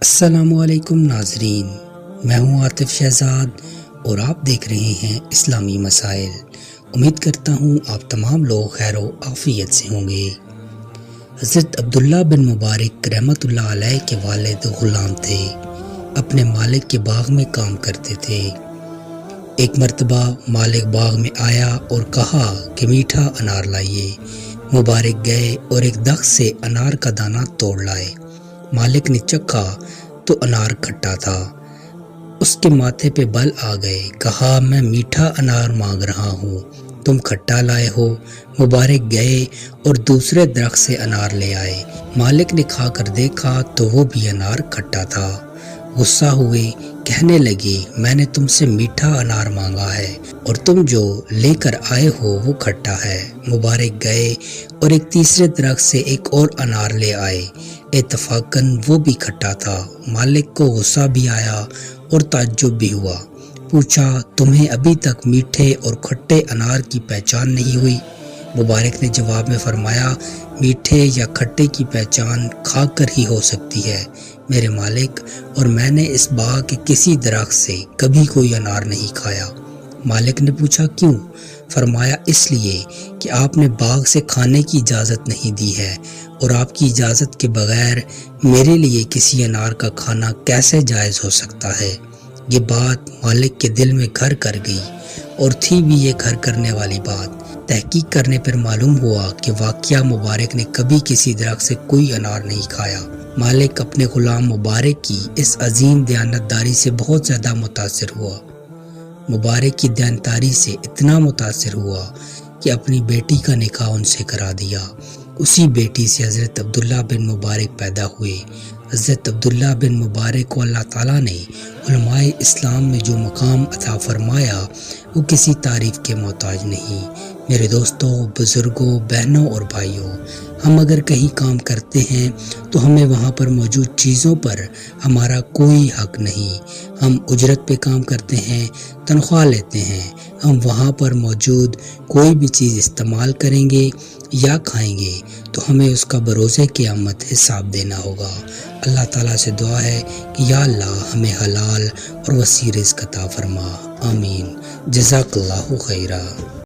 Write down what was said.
السلام علیکم ناظرین، میں ہوں عاطف شہزاد اور آپ دیکھ رہے ہیں اسلامی مسائل۔ امید کرتا ہوں آپ تمام لوگ خیر و عافیت سے ہوں گے۔ حضرت عبداللہ بن مبارک رحمۃ اللہ علیہ کے والد غلام تھے، اپنے مالک کے باغ میں کام کرتے تھے۔ ایک مرتبہ مالک باغ میں آیا اور کہا کہ میٹھا انار لائیے۔ مبارک گئے اور ایک درخت سے انار کا دانہ توڑ لائے۔ مالک نے چکھا تو انار کھٹا تھا۔ اس کے ماتھے پہ بل آ گئے، کہا میں میٹھا انار مانگ رہا ہوں، تم کھٹا لائے ہو۔ مبارک گئے اور دوسرے درخت سے انار لے آئے۔ مالک نے کھا کر دیکھا تو وہ بھی انار کھٹا تھا۔ غصہ ہوئے، کہنے لگے میں نے تم سے میٹھا انار مانگا ہے اور تم جو لے کر آئے ہو وہ کھٹا ہے۔ مبارک گئے اور ایک تیسرے درخت سے ایک اور انار لے آئے، اتفاقاً وہ بھی کھٹا تھا۔ مالک کو غصہ بھی آیا اور تعجب بھی ہوا۔ پوچھا تمہیں ابھی تک میٹھے اور کھٹے انار کی پہچان نہیں ہوئی؟ مبارک نے جواب میں فرمایا میٹھے یا کھٹے کی پہچان کھا کر ہی ہو سکتی ہے میرے مالک، اور میں نے اس باغ کے کسی درخت سے کبھی کوئی انار نہیں کھایا۔ مالک نے پوچھا کیوں؟ فرمایا اس لیے کہ آپ نے باغ سے کھانے کی اجازت نہیں دی ہے، اور آپ کی اجازت کے بغیر میرے لیے کسی انار کا کھانا کیسے جائز ہو سکتا ہے؟ یہ بات مالک کے دل میں گھر کر گئی، اور تھی بھی یہ گھر کرنے والی بات۔ تحقیق کرنے پر معلوم ہوا کہ واقعہ مبارک نے کبھی کسی درخت سے کوئی انار نہیں کھایا۔ مالک اپنے غلام مبارک کی اس عظیم دیانتداری سے بہت زیادہ متاثر ہوا۔ مبارک کی دیانتداری سے اتنا متاثر ہوا کہ اپنی بیٹی کا نکاح ان سے کرا دیا۔ اسی بیٹی سے حضرت عبداللہ بن مبارک پیدا ہوئے۔ حضرت عبداللہ بن مبارک کو اللہ تعالیٰ نے علماء اسلام میں جو مقام عطا فرمایا وہ کسی تعریف کے محتاج نہیں۔ میرے دوستوں، بزرگوں، بہنوں اور بھائیوں، ہم اگر کہیں کام کرتے ہیں تو ہمیں وہاں پر موجود چیزوں پر ہمارا کوئی حق نہیں۔ ہم اجرت پہ کام کرتے ہیں، تنخواہ لیتے ہیں، ہم وہاں پر موجود کوئی بھی چیز استعمال کریں گے یا کھائیں گے تو ہمیں اس کا بروز قیامت حساب دینا ہوگا۔ اللہ تعالیٰ سے دعا ہے کہ یا اللہ ہمیں حلال اور وسیع رزق عطا فرما، آمین۔ جزاک اللہ خیرہ۔